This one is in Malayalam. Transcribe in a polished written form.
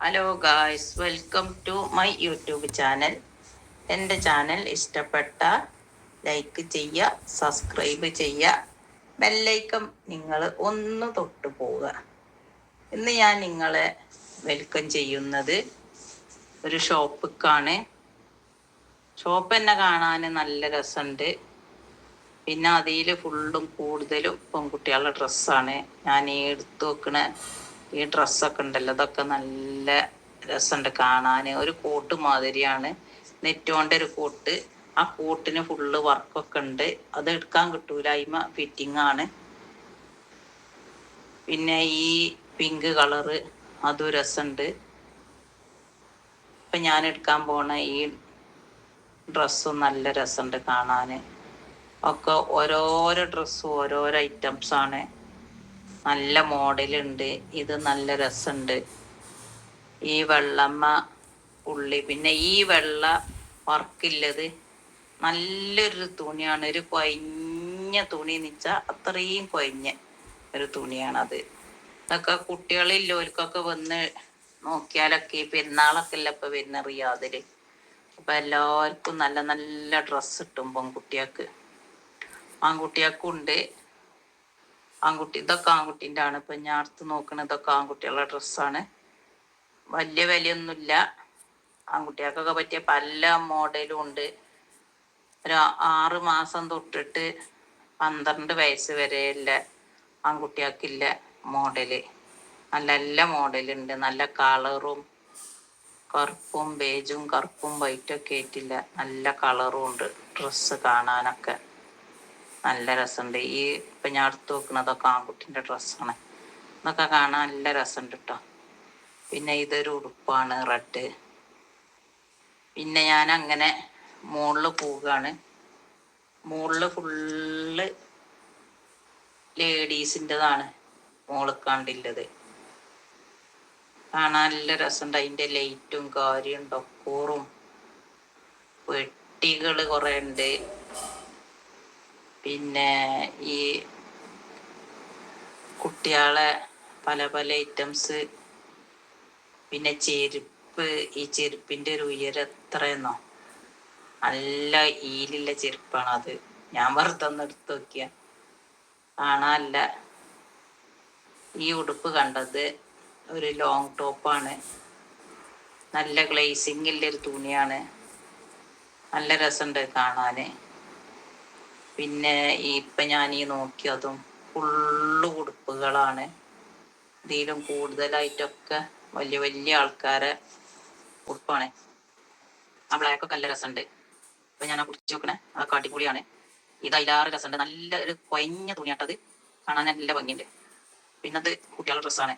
Hello guys, welcome to my YouTube channel. എൻ്റെ ചാനൽ ഇഷ്ടപ്പെട്ട ലൈക്ക് ചെയ്യുക, സബ്സ്ക്രൈബ് ചെയ്യുക, ബെല്ലൈക്കം നിങ്ങൾ ഒന്ന് തൊട്ട് പോവുക. ഇന്ന് ഞാൻ നിങ്ങളെ വെൽക്കം ചെയ്യുന്നത് ഒരു ഷോപ്പിക്കാണ്. ഷോപ്പ് തന്നെ കാണാൻ നല്ല രസമുണ്ട്. പിന്നെ അതിൽ ഫുള്ളും കൂടുതലും പെൺകുട്ടികളുടെ ഡ്രസ്സാണ്. ഞാൻ ഈ എടുത്തു വെക്കണ ഈ ഡ്രസ്സൊക്കെ ഉണ്ടല്ലോ, അതൊക്കെ നല്ല രസമുണ്ട് കാണാൻ. ഒരു കോട്ട് മാതിരിയാണ്, നെറ്റോൻ്റെ ഒരു കോട്ട്. ആ കോട്ടിന് ഫുള്ള് വർക്കൊക്കെ ഉണ്ട്. അത് എടുക്കാൻ കിട്ടൂല, അതിമ ഫിറ്റിംഗ് ആണ്. പിന്നെ ഈ പിങ്ക് കളറ് അതും രസമുണ്ട്. ഇപ്പം ഞാൻ എടുക്കാൻ പോണ ഈ ഡ്രസ്സും നല്ല രസമുണ്ട് കാണാൻ. ഒക്കെ ഓരോരോ ഡ്രസ്സും ഓരോരോ ഐറ്റംസാണ്. നല്ല മോഡലുണ്ട്. ഇത് നല്ല രസമുണ്ട്. ഈ വെള്ളമ്മ ഉള്ളി, പിന്നെ ഈ വെള്ള വർക്കില്ലത് നല്ലൊരു തുണിയാണ്. ഒരു കൊയഞ്ഞ തുണി നിച്ചാൽ അത്രയും കൊയഞ്ഞ ഒരു തുണിയാണത്. അതൊക്കെ കുട്ടികളില്ലോർക്കൊക്കെ വന്ന് നോക്കിയാലൊക്കെ ഈ പെരുന്നാളൊക്കെ അല്ല ഇപ്പം വരുന്ന റിയാദിൽ. അപ്പം എല്ലാവർക്കും നല്ല നല്ല ഡ്രസ്സ് കിട്ടും. പെൺകുട്ടികൾക്ക് ആൺകുട്ടികൾക്കും ഉണ്ട്. ഇതൊക്കെ ആൺകുട്ടീൻ്റെ ആണ്. ഇപ്പം ഞാൻ അടുത്ത് നോക്കണ ഇതൊക്കെ ആൺകുട്ടികളുടെ ഡ്രസ്സാണ്. വലിയ വിലയൊന്നുമില്ല. ആൺകുട്ടികൾക്കൊക്കെ പറ്റിയ പല മോഡലും ഉണ്ട്. ഒരു 6 മാസം തൊട്ടിട്ട് 12 വയസ്സ് വരെയുള്ള ആൺകുട്ടികൾക്കില്ല മോഡല്. നല്ല നല്ല മോഡലുണ്ട്. നല്ല കളറും കറുപ്പും ബേജും കറുപ്പും വൈറ്റൊക്കെ ആയിട്ടില്ല നല്ല കളറും ഉണ്ട്. ഡ്രസ്സ് കാണാനൊക്കെ നല്ല രസമുണ്ട്. ഈ ഇപ്പം ഞാൻ എടുത്ത് വെക്കുന്നതൊക്കെ ആൺകുട്ടീൻ്റെ ഡ്രസ്സാണ്. ഇതൊക്കെ കാണാൻ നല്ല രസമുണ്ട് കേട്ടോ. പിന്നെ ഇതൊരു ഉടുപ്പാണ്, റെഡ്. പിന്നെ ഞാൻ അങ്ങനെ മുകളിൽ പോവുകയാണ്. മുകളിൽ ഫുള്ള് ലേഡീസിൻ്റെതാണ് മുകളിൽ കാണാൻ നല്ല രസമുണ്ട്. അതിൻ്റെ ലൈറ്റും കാര്യം ഡൊക്കൂറും പെട്ടികൾ കുറേ ഉണ്ട്. പിന്നെ ഈ കുട്ടികളെ പല പല ഐറ്റംസ്. പിന്നെ ചെരുപ്പ്, ഈ ചെരുപ്പിൻ്റെ ഒരു ഉയരം എത്രയെന്നോ, നല്ല ഈലുള്ള ചെരുപ്പാണത്. ഞാൻ വെറുതെ ഒന്ന് എടുത്ത് നോക്കിയ കാണാനല്ല. ഈ ഉടുപ്പ് കണ്ടത് ഒരു ലോങ് ടോപ്പാണ്. നല്ല ഗ്ലേസിങ്ങില്ലൊരു തുണിയാണ്. നല്ല രസമുണ്ട് കാണാൻ. പിന്നെ ഇപ്പം ഞാൻ ഈ നോക്കിയതും ഫുള്ള് ഉടുപ്പുകളാണ്. ഇതിലും കൂടുതലായിട്ടൊക്കെ വലിയ വലിയ ആൾക്കാരെ ഉടുപ്പാണ്. ആ ബ്ലാക്കൊക്കെ നല്ല രസമുണ്ട്. ഇപ്പം ഞാൻ ആ കുടിച്ച് നോക്കണേ അതൊക്കെ അടിപൊളിയാണ്. ഇത് അതിലാറ് രസമുണ്ട്. നല്ല ഒരു കൊയഞ്ഞ തുണിയാട്ടത്. കാണാൻ നല്ല ഭംഗിയുണ്ട്. പിന്നെ അത് കുട്ടികളുടെ ഡ്രസ്സാണ്.